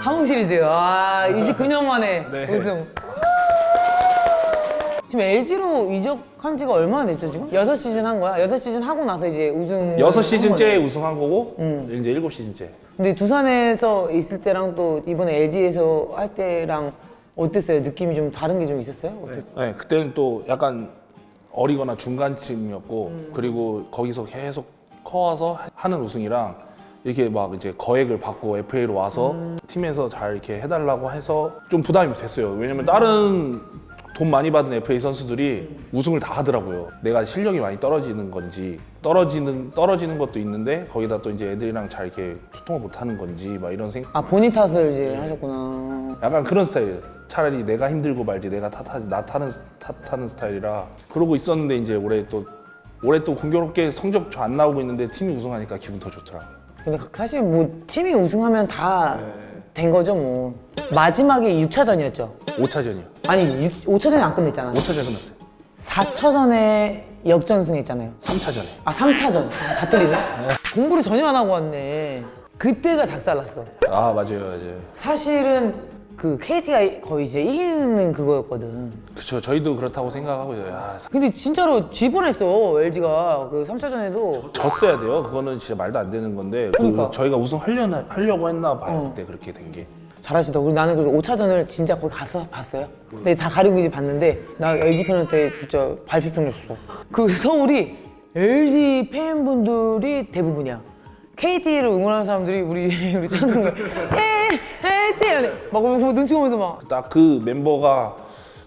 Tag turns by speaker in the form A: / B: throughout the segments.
A: 하몽 시리즈. 아, 29년 만에
B: 네.
A: 우승. 지금 LG로 이적한 지가 얼마나 됐죠, 지금? 6시즌 한 거야? 6시즌 하고 나서 이제 우승.
B: 6시즌째 우승한 거고 이제 7시즌째.
A: 근데 두산에서 있을 때랑 또 이번에 LG에서 할 때랑 어땠어요? 느낌이 좀 다른 게 좀 있었어요?
B: 네, 그때는 또 약간 어리거나 중간쯤이었고 그리고 거기서 계속 커와서 하는 우승이랑 이렇게 막 이제 거액을 받고 FA로 와서 팀에서 잘 이렇게 해달라고 해서 좀 부담이 됐어요. 왜냐면 다른 돈 많이 받은 FA 선수들이 우승을 다 하더라고요. 내가 실력이 많이 떨어지는 건지 떨어지는 것도 있는데 거기다 또 이제 애들이랑 잘 이렇게 소통을 못 하는 건지 막 이런 생각.
A: 아, 본인 탓을 이제 하셨구나.
B: 약간 그런 스타일. 차라리 내가 힘들고 말지 내가 탓하는 스타일이라 그러고 있었는데 이제 올해 또 공교롭게 성적 안 나오고 있는데 팀이 우승하니까 기분 더 좋더라고요.
A: 근데 사실 뭐 팀이 우승하면 다 된 거죠, 뭐. 마지막에 6차전이었죠.
B: 5차전이요.
A: 아니, 5차전이 안 끝냈잖아.
B: 5차전 끝났어요.
A: 4차전에 역전승했잖아요.
B: 3차전에.
A: 아, 3차전. 아, 다 틀리네. 공부를 전혀 안 하고 왔네. 그때가 작살났어.
B: 아 맞아요.
A: 사실은 그 KT가 거의 이제 이기는 그거였거든.
B: 그쵸. 저희도 그렇다고 생각하고요. 야,
A: 근데 진짜로 질 뻔했어, LG가. 그 3차전에도.
B: 졌어야 돼요. 그거는 진짜 말도 안 되는 건데
A: 그러니까.
B: 저희가 우승하려고 했나 봐요. 그때 그렇게 된 게.
A: 잘하시다. 그리고 나는 그리고 5차전을 진짜 거기 가서 봤어요. 근데 다 가리고 이제 봤는데 나 LG 팬한테 진짜 발피평했어. 그 서울이 LG 팬분들이 대부분이야. KT를 응원하는 사람들이 우리 찾는 거야. KT! 막 눈치 보면서 막.
B: 딱 그 멤버가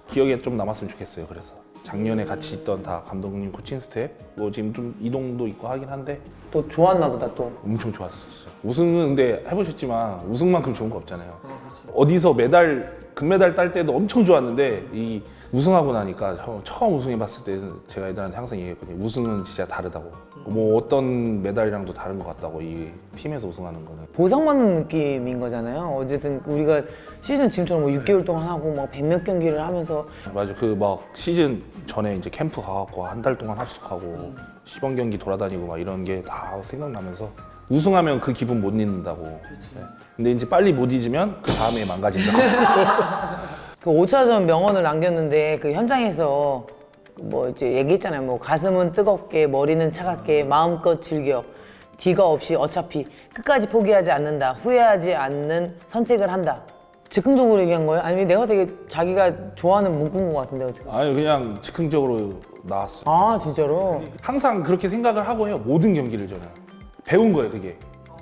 B: 기억에 좀 남았으면 좋겠어요. 그래서 작년에 같이 있던 다 감독님, 코칭 스텝 뭐 지금 좀 이동도 있고 하긴 한데
A: 또 좋았나 보다 또.
B: 엄청 좋았었어요. 우승은 근데 해보셨지만 우승만큼 좋은 거 없잖아요. 어디서 금메달 딸 때도 엄청 좋았는데 이 우승하고 나니까 처음 우승해봤을 때는 제가 애들한테 항상 얘기했거든요. 우승은 진짜 다르다고. 뭐 어떤 메달이랑도 다른 것 같다고 이 팀에서 우승하는 거는.
A: 보상받는 느낌인 거잖아요. 어쨌든 우리가 시즌 지금처럼 뭐 6개월 동안 하고 막 100몇 경기를 하면서
B: 맞아. 그 막 시즌 전에 이제 캠프 가갖고 한 달 동안 합숙하고 시범 경기 돌아다니고 막 이런 게 다 생각나면서 우승하면 그 기분 못 잊는다고. 네. 근데 이제 빨리 못 잊으면 그 다음에 망가진다고.
A: 그 5차전 명언을 남겼는데 그 현장에서 뭐 이제 얘기했잖아요. 뭐 가슴은 뜨겁게, 머리는 차갑게, 마음껏 즐겨. 뒤가 없이 어차피 끝까지 포기하지 않는다. 후회하지 않는 선택을 한다. 즉흥적으로 얘기한 거예요? 아니면 내가 되게 자기가 좋아하는 문구인 것 같은데 어떻게?
B: 아니 그냥 즉흥적으로 나왔어.
A: 아, 진짜로?
B: 항상 그렇게 생각을 하고 해요. 모든 경기를 저는 배운 거예요. 그게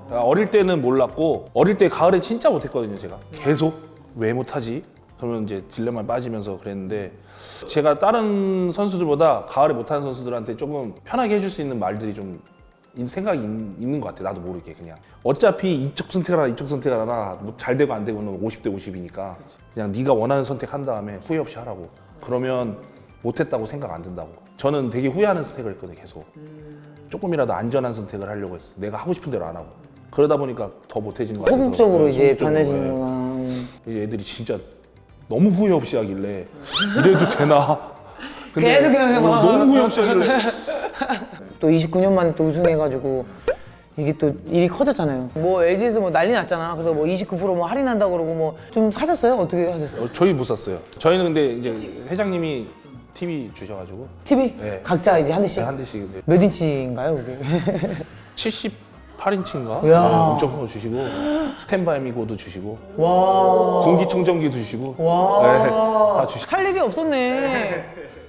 B: 어릴 때는 몰랐고 어릴 때 가을에 진짜 못했거든요. 제가 계속 왜 못하지? 그러면 이제 딜레마에 빠지면서 그랬는데 제가 다른 선수들보다 가을에 못하는 선수들한테 조금 편하게 해줄 수 있는 말들이 좀 생각이 있는 것 같아. 나도 모르게 그냥 어차피 이쪽 선택을 하나 이쪽 선택을 하나 뭐 잘 되고 안 되고는 50대 50이니까 그냥 네가 원하는 선택한 다음에 후회 없이 하라고. 그러면 못했다고 생각 안 든다고. 저는 되게 후회하는 선택을 했거든요. 계속 조금이라도 안전한 선택을 하려고 했어. 내가 하고 싶은 대로 안 하고. 그러다 보니까 더 못해지는 거 같아서
A: 소극적으로 이제
B: 소극적으로,
A: 변해지는구나.
B: 이 애들이 진짜 너무 후회 없이 하길래 이래도 되나? 근데
A: 계속 그냥 해봐.
B: 너무 후회 없이 하길래
A: 또 29년 만에 또 우승해가지고 이게 또 일이 커졌잖아요. 뭐 LG에서 뭐 난리 났잖아. 그래서 뭐 29%뭐 할인한다 그러고 뭐 좀 사셨어요? 어떻게 하셨어요?
B: 저희 못 샀어요. 저희는 근데 이제 회장님이 TV 주셔가지고
A: TV?
B: 네.
A: 각자 이제 한 대씩?
B: 한 대씩 이제
A: 몇 인치인가요, 그게?
B: 78인치인가?
A: 이야.
B: 엄청 큰 거 주시고 스탠바이 미고도 주시고
A: 와.
B: 공기청정기도 주시고
A: 와.
B: 네, 다 주시고
A: 할 일이 없었네.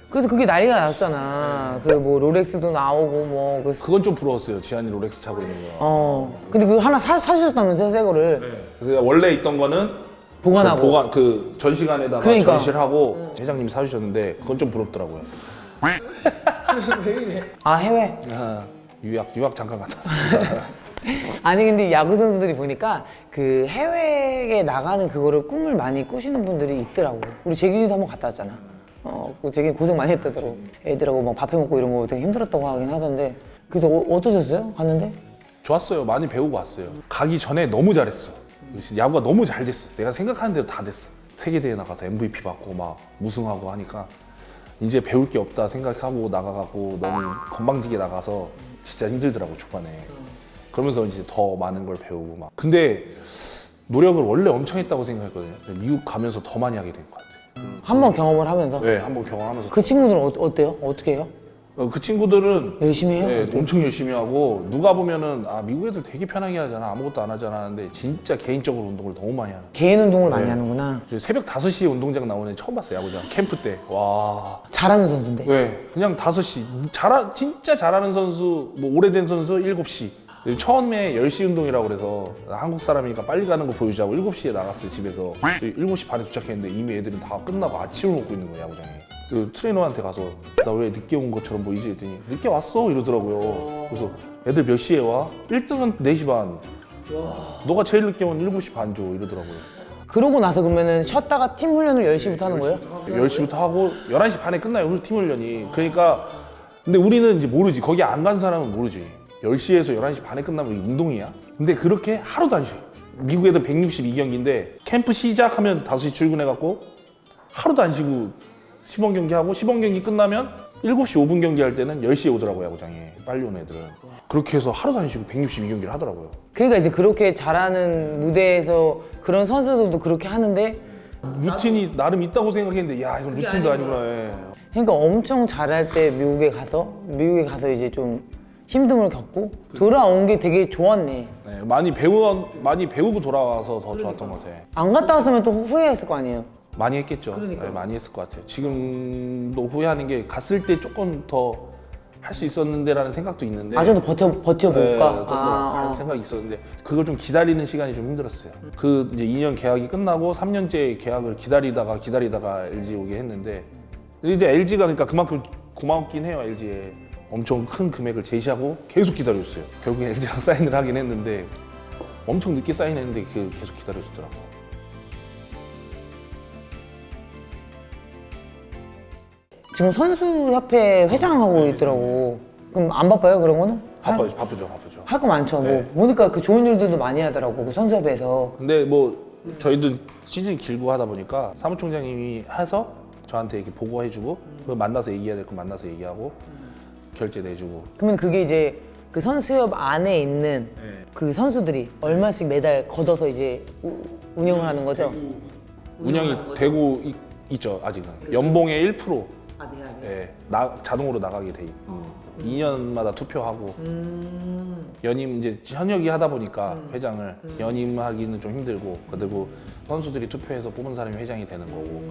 A: 그래서 그게 난리가 났잖아. 그 뭐 롤렉스도 나오고 뭐 그.
B: 그건 좀 부러웠어요. 지한이 롤렉스 차고 있는 거.
A: 근데 그거 하나 사주셨다면서요, 새 거를.
B: 그래서 원래 있던 거는
A: 보관하고.
B: 그 전시관에다가
A: 그러니까.
B: 전시를 하고 회장님이 사주셨는데 그건 좀 부럽더라고요.
A: 아, 해외?
B: 아, 유학 잠깐 갔다 왔습니다.
A: 아니 근데 야구 선수들이 보니까 그 해외에 나가는 그거를 꿈을 많이 꾸시는 분들이 있더라고. 우리 재균이도 한번 갔다 왔잖아. 그 재균이 고생 많이 했다더라고. 애들하고 막 밥해 먹고 이런 거 되게 힘들었다고 하긴 하던데. 그래서 어떠셨어요? 갔는데?
B: 좋았어요. 많이 배우고 왔어요. 가기 전에 너무 잘했어. 야구가 너무 잘 됐어. 내가 생각하는 대로 다 됐어. 세계대회 나가서 MVP 받고 막 우승하고 하니까 이제 배울 게 없다 생각하고 나가갖고 너무 건방지게 나가서 진짜 힘들더라고 초반에. 그러면서 이제 더 많은 걸 배우고 막. 근데 노력을 원래 엄청 했다고 생각했거든요. 미국 가면서 더 많이 하게 된 것 같아요.
A: 한번 경험을 하면서.
B: 네, 한번 경험하면서.
A: 그 친구들은 어때요? 어떻게 해요?
B: 그 친구들은
A: 열심히 해요?
B: 네,
A: 어때요?
B: 엄청 열심히 하고 누가 보면은 아 미국 애들 되게 편하게 하잖아 아무것도 안 하잖아 하는데 진짜 개인적으로 운동을 너무 많이 하는
A: 개인 운동을
B: 네.
A: 많이 하는구나.
B: 새벽 5시에 운동장 나오는 애 처음 봤어요 야구장 캠프 때와
A: 잘하는 선수인데.
B: 네, 그냥 5시 진짜 잘하는 선수 뭐 오래된 선수 7시 처음에 10시 운동이라고 그래서 한국 사람이니까 빨리 가는 거 보여주자고 7시에 나갔어요 집에서 7시 반에 도착했는데 이미 애들은 다 끝나고 아침을 먹고 있는 거예요 야구장에 그 트레이너한테 가서 나 왜 늦게 온 것처럼 보이지 했더니 늦게 왔어 이러더라고요 그래서 애들 몇 시에 와? 1등은 4시 반 너가 제일 늦게 온 7시 반 줘 이러더라고요
A: 그러고 나서 그러면은 쉬었다가 팀 훈련을 10시부터 하는 거예요?
B: 10시부터 하고 11시 반에 끝나요 팀 훈련이 그러니까 근데 우리는 이제 모르지 거기 안 간 사람은 모르지 10시에서 11시 반에 끝나면 이게 운동이야? 근데 그렇게 하루도 안 쉬어요 미국 애들 162경기인데 캠프 시작하면 5시 출근해갖고 하루도 안 쉬고 시범 경기 하고 시범 경기 끝나면 7시 5분 경기 할 때는 10시에 오더라고요 야구장에 빨리 온 애들은 그렇게 해서 하루도 안 쉬고 162경기를 하더라고요
A: 그러니까 이제 그렇게 잘하는 무대에서 그런 선수들도 그렇게 하는데
B: 루틴이 나름 있다고 생각했는데 야 이건 루틴도 아니구나 예.
A: 그러니까 엄청 잘할 때 미국에 가서 이제 좀 힘듦을 겪고 돌아온 게 되게 좋았네.
B: 네, 많이 배우고 돌아와서 더 좋았던 것 같아요
A: 안 갔다 왔으면 또 후회했을 거 아니에요.
B: 많이 했겠죠 네, 많이 했을 것 같아요 지금도 후회하는 게 갔을 때 조금 더 할 수 있었는데 라는 생각도 있는데
A: 좀 더 버텨볼까?
B: 네, 좀더할 생각이 있었는데 그걸 좀 기다리는 시간이 좀 힘들었어요. 그 이제 2년 계약이 끝나고 3년째 계약을 기다리다가 LG 오게 했는데 이제 LG가 그러니까 그만큼 고마웠긴 해요. LG에 엄청 큰 금액을 제시하고 계속 기다려줬어요. 결국에 LG랑 사인을 하긴 했는데 엄청 늦게 사인했는데 계속 기다려주더라고요.
A: 지금 선수협회 회장하고 있더라고. 그럼 안 바빠요 그런 거는?
B: 바쁘죠.
A: 할 거 많죠.
B: 네.
A: 뭐 보니까 그 좋은 일들도 많이 하더라고 그 선수협회에서.
B: 근데 뭐 저희도 시즌이 길고 하다 보니까 사무총장님이 해서 저한테 이렇게 보고해주고 그 만나서 얘기해야 될 거 만나서 얘기하고 결제 내주고
A: 그러면 그게 이제 그 선수협 안에 있는 그 선수들이 얼마씩 매달 걷어서 이제 운영을 하는 거죠?
B: 운영이 되고 있죠 아직은 연봉의 1%
A: 아,
B: 예, 자동으로 나가게 돼 있고 2년마다 투표하고 연임 이제 현역이 하다 보니까 회장을 연임하기는 좀 힘들고 그리고 선수들이 투표해서 뽑은 사람이 회장이 되는 거고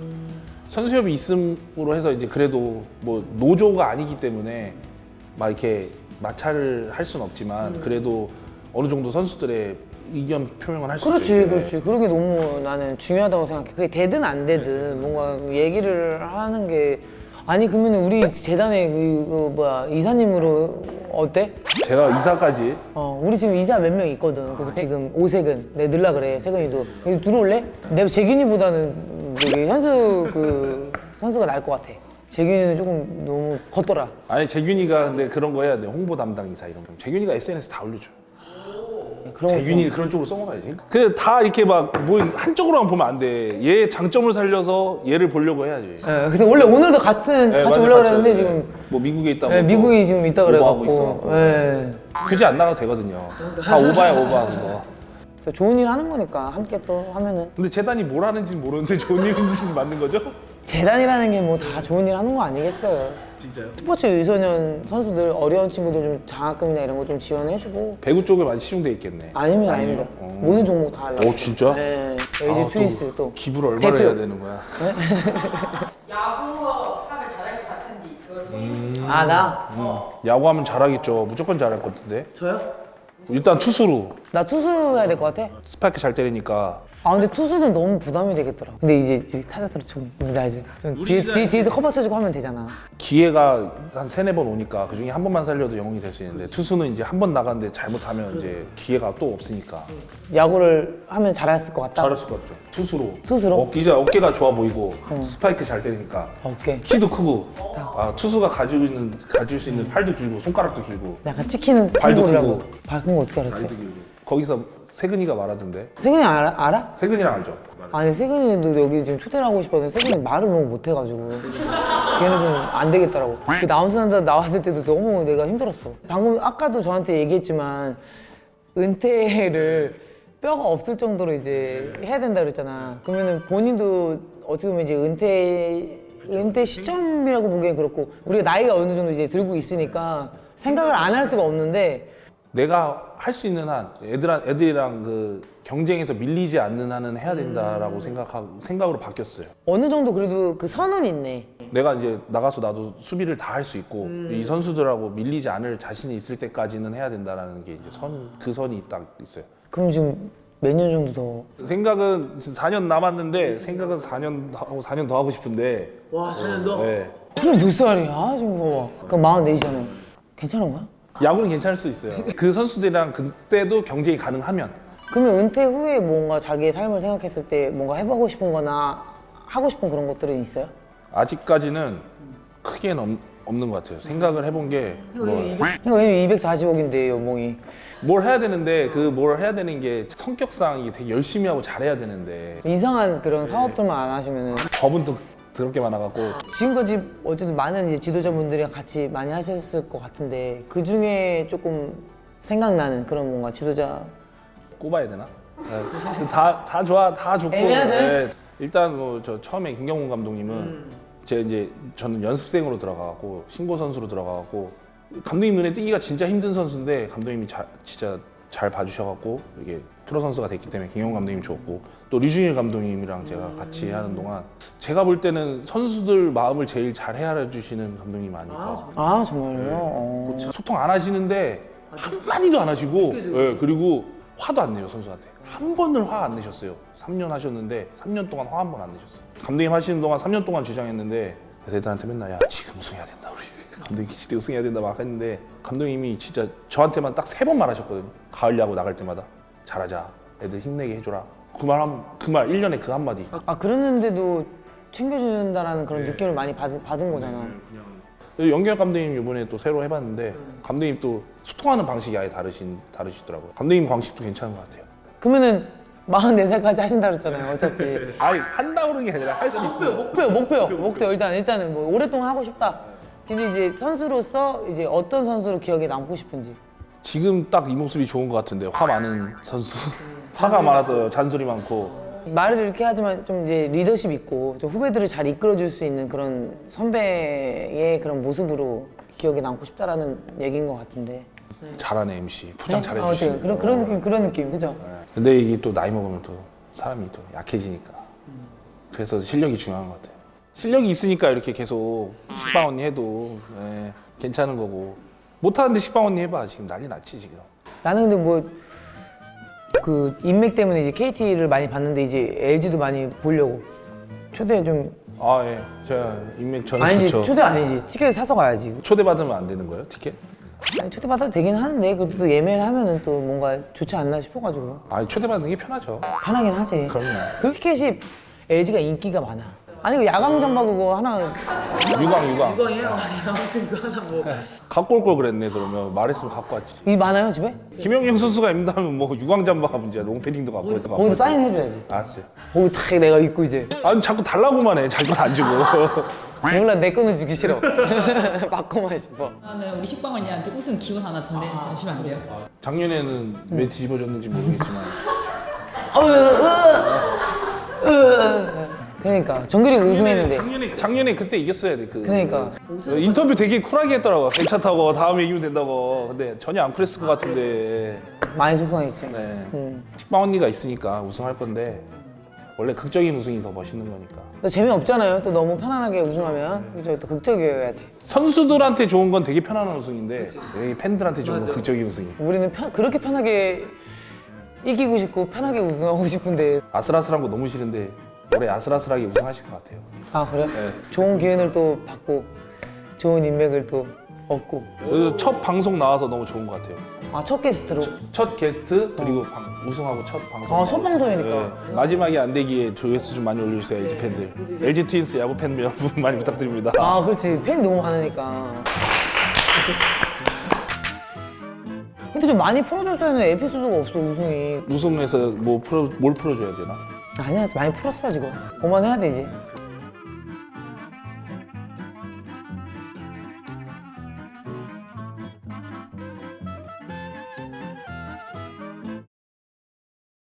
B: 선수협이 있음으로 해서 이제 그래도 뭐 노조가 아니기 때문에 막 이렇게 마찰을 할 수는 없지만 그래도 어느 정도 선수들의 의견 표명을 할 수 있죠.
A: 그렇지. 그런 게 너무 나는 중요하다고 생각해. 그게 되든 안 되든 뭔가 얘기를 하는 게 아니 그러면 우리 재단의 이사님으로 어때?
B: 제가 이사까지
A: 우리 지금 이사 몇 명 있거든. 그래서 지금 오세근, 내가 늘라 그래. 세근이도 여기 들어올래? 내가 재균이보다는 여기 현수 선수가 나을 것 같아. 재균이는 조금 너무 걷더라.
B: 아니 재균이가 근데 그런 거 해야 돼 홍보 담당 이사 이런 거 재균이가 SNS 다 올려줘.
A: 그런
B: 재균이 그런 쪽으로 써먹어야지. 그냥 다 이렇게 막 뭐 한쪽으로만 보면 안 돼. 얘 장점을 살려서 얘를 보려고 해야지.
A: 그래서 원래 오늘도 같이
B: 맞아,
A: 올라고
B: 같이
A: 그랬는데
B: 하죠.
A: 지금
B: 뭐 미국에 있다고
A: 미국이 지금 있다
B: 오버하고
A: 그래갖고
B: 있어. 굳이 안 나가도 되거든요. 다 오바야 오바 그거.
A: 좋은 일 하는 거니까 함께 또 하면은
B: 근데 재단이 뭘 하는지 모르는데 좋은 일인지 맞는 거죠?
A: 재단이라는 게 뭐 다 좋은 일 하는 거 아니겠어요?
B: 진짜요?
A: 스포츠 유소년 선수들 어려운 친구들 좀 장학금이나 이런 거 좀 지원해주고
B: 배구 쪽에 많이 치중돼 있겠네.
A: 아닙니다. 모든 종목 다 하려고.
B: 오 진짜?
A: 네. LG 트윈스 또
B: 기부를 얼마나
A: 대표.
B: 해야 되는 거야?
C: 야구 하면 잘할 것 같은지 그걸 보여주세요.
A: 나?
B: 야구하면 잘하겠죠. 무조건 잘할 것 같은데.
A: 저요?
B: 일단 투수로
A: 나 투수 해야 될 것 같아?
B: 스파이크 잘 때리니까
A: 근데 투수는 너무 부담이 되겠더라. 근데 이제 타자들은 좀 뭔지 알지? 좀 뒤에서 커버 쳐주고 하면 되잖아.
B: 기회가 한 3-4번 오니까 그중에 한 번만 살려도 영웅이 될 수 있는데 투수는 이제 한 번 나갔는데 잘못하면 이제 기회가 또 없으니까
A: 야구를 하면 잘했을 것 같다?
B: 잘할 수가 없죠. 투수로.
A: 투수로?
B: 이제 어깨가 좋아 보이고 스파이크 잘 때리니까
A: 어깨.
B: 키도 크고 투수가 가질 수 있는 팔도 길고 손가락도 길고
A: 약간 찍히는
B: 발도
A: 승부라고.
B: 크고.
A: 밝은 거 어떻게 알았어?
B: 팔도 길고 거기서 세근이가 말하던데
A: 세근이 알아?
B: 세근이랑 알죠?
A: 아니 세근이도 여기 지금 초대를 하고 싶었는데 세근이 말을 너무 못해가지고 걔는 좀 안 되겠더라고. 그 나운스한다 나왔을 때도 너무 내가 힘들었어. 방금 아까도 저한테 얘기했지만 은퇴를 뼈가 없을 정도로 이제 해야 된다 그랬잖아. 그러면은 본인도 어떻게 보면 이제 은퇴 시점이라고 보기엔 그렇고 우리가 나이가 어느 정도 이제 들고 있으니까 생각을 안 할 수가 없는데
B: 내가 할 수 있는 한 애들이랑 그 경쟁에서 밀리지 않는 한은 해야 된다라고 생각으로 바뀌었어요.
A: 어느 정도 그래도 그 선은 있네.
B: 내가 이제 나가서 나도 수비를 다 할 수 있고 이 선수들하고 밀리지 않을 자신이 있을 때까지는 해야 된다라는 게 이제 그 선이 딱 있어요.
A: 그럼 지금 몇 년 정도 더?
B: 생각은 4년 남았는데 생각은 4년 더 하고 싶은데.
D: 와 4년 더?
B: 네.
A: 그럼 몇 살이야 지금 봐봐. 그럼 44이잖아요. 괜찮은 거야?
B: 야구는 괜찮을 수 있어요. 그 선수들이랑 그때도 경쟁이 가능하면.
A: 그러면 은퇴 후에 뭔가 자기의 삶을 생각했을 때 뭔가 해보고 싶은 거나 하고 싶은 그런 것들은 있어요?
B: 아직까지는 크게는 없는 것 같아요. 생각을 해본 게
A: 그러니까 왜냐면 240억인데 연봉이.
B: 뭘 해야 되는데 그 뭘 해야 되는 게 성격상 이게 되게 열심히 하고 잘해야 되는데
A: 이상한 그런 사업들만 안 하시면은
B: 법은 또 더럽게 많아갖고
A: 지금까지 어쨌든 많은 이제 지도자분들이랑 같이 많이 하셨을 것 같은데 그 중에 조금 생각나는 그런 뭔가 지도자.
B: 꼽아야 되나? 네. 다 좋아, 다 좋고.
A: 애매하죠?
B: 네. 일단 뭐 저 처음에 김경문 감독님은 저는 연습생으로 들어가고 신고 선수로 들어가고 감독님 눈에 띄기가 진짜 힘든 선수인데 감독님이 진짜 잘 봐주셔갖고 이게 프로 선수가 됐기 때문에 김경문 감독님이 좋았고 또 류중일 감독님이랑 제가 같이 하는 동안 제가 볼 때는 선수들 마음을 제일 잘 헤아려주시는 감독님 아닐까.
A: 아 정말요? 어.
B: 소통 안 하시는데 한마디도 안 하시고 그리고 화도 안 내요 선수한테. 한 번을 화 안 내셨어요. 3년 하셨는데 3년 동안 화 한 번 안 내셨어요. 감독님 하시는 동안 3년 동안 주장했는데 그래서 애들한테 맨날 야 지금 우승해야 된다 우리 감독님 계실 때 우승해야 된다 막 했는데 감독님이 진짜 저한테만 딱 3번 말하셨거든요. 가을 야구 나갈 때마다 잘하자 애들 힘내게 해줘라. 그 말 1년에 그 한마디.
A: 아 그랬는데도 챙겨준다라는 그런 느낌을 많이 받은 거잖아.
B: 연기혁 감독님 이번에 또 새로 해봤는데 감독님 또 소통하는 방식이 아예 다르시더라고요. 감독님 방식도 괜찮은 것 같아요.
A: 그러면은 44살까지 하신다 그랬잖아요 어차피.
B: 아니 한다 그러는 게 아니라 할 수 있어요.
A: 목표 일단은 뭐 오랫동안 하고 싶다. 근데 이제 선수로서 이제 어떤 선수로 기억에 남고 싶은지.
B: 지금 딱 이 모습이 좋은 것 같은데 화 많은 선수. 화가 많아도 잔소리 많고.
A: 말을 이렇게 하지만 좀 이제 리더십 있고 좀 후배들을 잘 이끌어줄 수 있는 그런 선배의 그런 모습으로 기억에 남고 싶다라는 얘기인 것 같은데.
B: 잘하는 MC, 포장
A: 네?
B: 잘해주시고.
A: 그런 느낌, 그죠?
B: 근데 이게 또 나이 먹으면 또 사람이 또 약해지니까. 그래서 실력이 중요한 것 같아요. 실력이 있으니까 이렇게 계속 식빵 언니 해도 괜찮은 거고. 못하는데 식빵 언니 해봐. 지금 난리 났지 지금.
A: 나는 근데 뭐 그 인맥 때문에 이제 KT를 많이 봤는데 이제 LG도 많이 보려고 초대 좀.
B: 아 예. 제가 인맥 저는
A: 아니지
B: 좋죠.
A: 초대 아니지 티켓 사서 가야지.
B: 초대받으면 안 되는 거예요? 티켓?
A: 아니 초대 받아도 되긴 하는데 그래도 또 예매를 하면은 또 뭔가 좋지 않나 싶어가지고
B: 아 초대받는 게 편하죠.
A: 편하긴 하지.
B: 그럼요.
A: 그 티켓이 LG가 인기가 많아. 아니 그 야광 잠바 그거 하나
B: 유광.
D: 이광이에요? 아무튼 그거 하나 뭐
B: 갖고 올 걸 그랬네 그러면. 말했으면 갖고 왔지.
A: 이 많아요 집에?
B: 김영경 선수가 입는다면 뭐 유광 잠바가 문제야. 롱패딩도 갖고 와서
A: 거기도 사인 해줘야지.
B: 알았어요.
A: 거기 딱 내가 입고 이제.
B: 아니 자꾸 달라고만 해. 잘 건 안 주고.
A: 몰라 내 거는 주기 싫어. 바꿔만 싶어.
C: 나는 우리 식빵 언니한테 우승 기원 하나 주시면 안 돼요?
B: 작년에는 왜 뒤집어졌는지 모르겠지만
A: 그러니까 정규리그 우승했는데.
B: 작년에 그때 이겼어야 돼.
A: 그러니까.
B: 인터뷰 되게 쿨하게 했더라고. 괜찮다고 다음에 이기면 된다고. 근데 전혀 안 쿨했을 것 같은데.
A: 많이 속상했지.
B: 네. 식빵 언니가 있으니까 우승할 건데 원래 극적인 우승이 더 멋있는 거니까.
A: 또 재미없잖아요. 또 너무 편안하게 우승하면. 그죠? 또 극적이어야지.
B: 선수들한테 좋은 건 되게 편안한 우승인데 여기 팬들한테 좋은 건 극적인 우승이.
A: 우리는 그렇게 편하게 이기고 싶고 편하게 우승하고 싶은데.
B: 아슬아슬한 거 너무 싫은데 올해 아슬아슬하게 우승하실 것 같아요.
A: 아 그래?
B: 네.
A: 좋은 기운을 또 받고 좋은 인맥을 또 얻고.
B: 그래서 첫 방송 나와서 너무 좋은 것 같아요.
A: 아 첫 게스트로.
B: 첫 게스트 그리고 우승하고 첫 방송.
A: 아, 첫 방송이니까.
B: 네. 마지막이 안 되기에 조회수 좀 많이 올려주세요 LG 팬들. LG 트윈스 야구 팬 여러분 많이 부탁드립니다.
A: 아 그렇지 팬이 너무 많으니까. 근데 좀 많이 풀어줬어야는 에피소드가 없어 우승이.
B: 우승해서 뭘 풀어줘야 되나?
A: 아니야 많이 풀었어 지금. 그만해야 되지.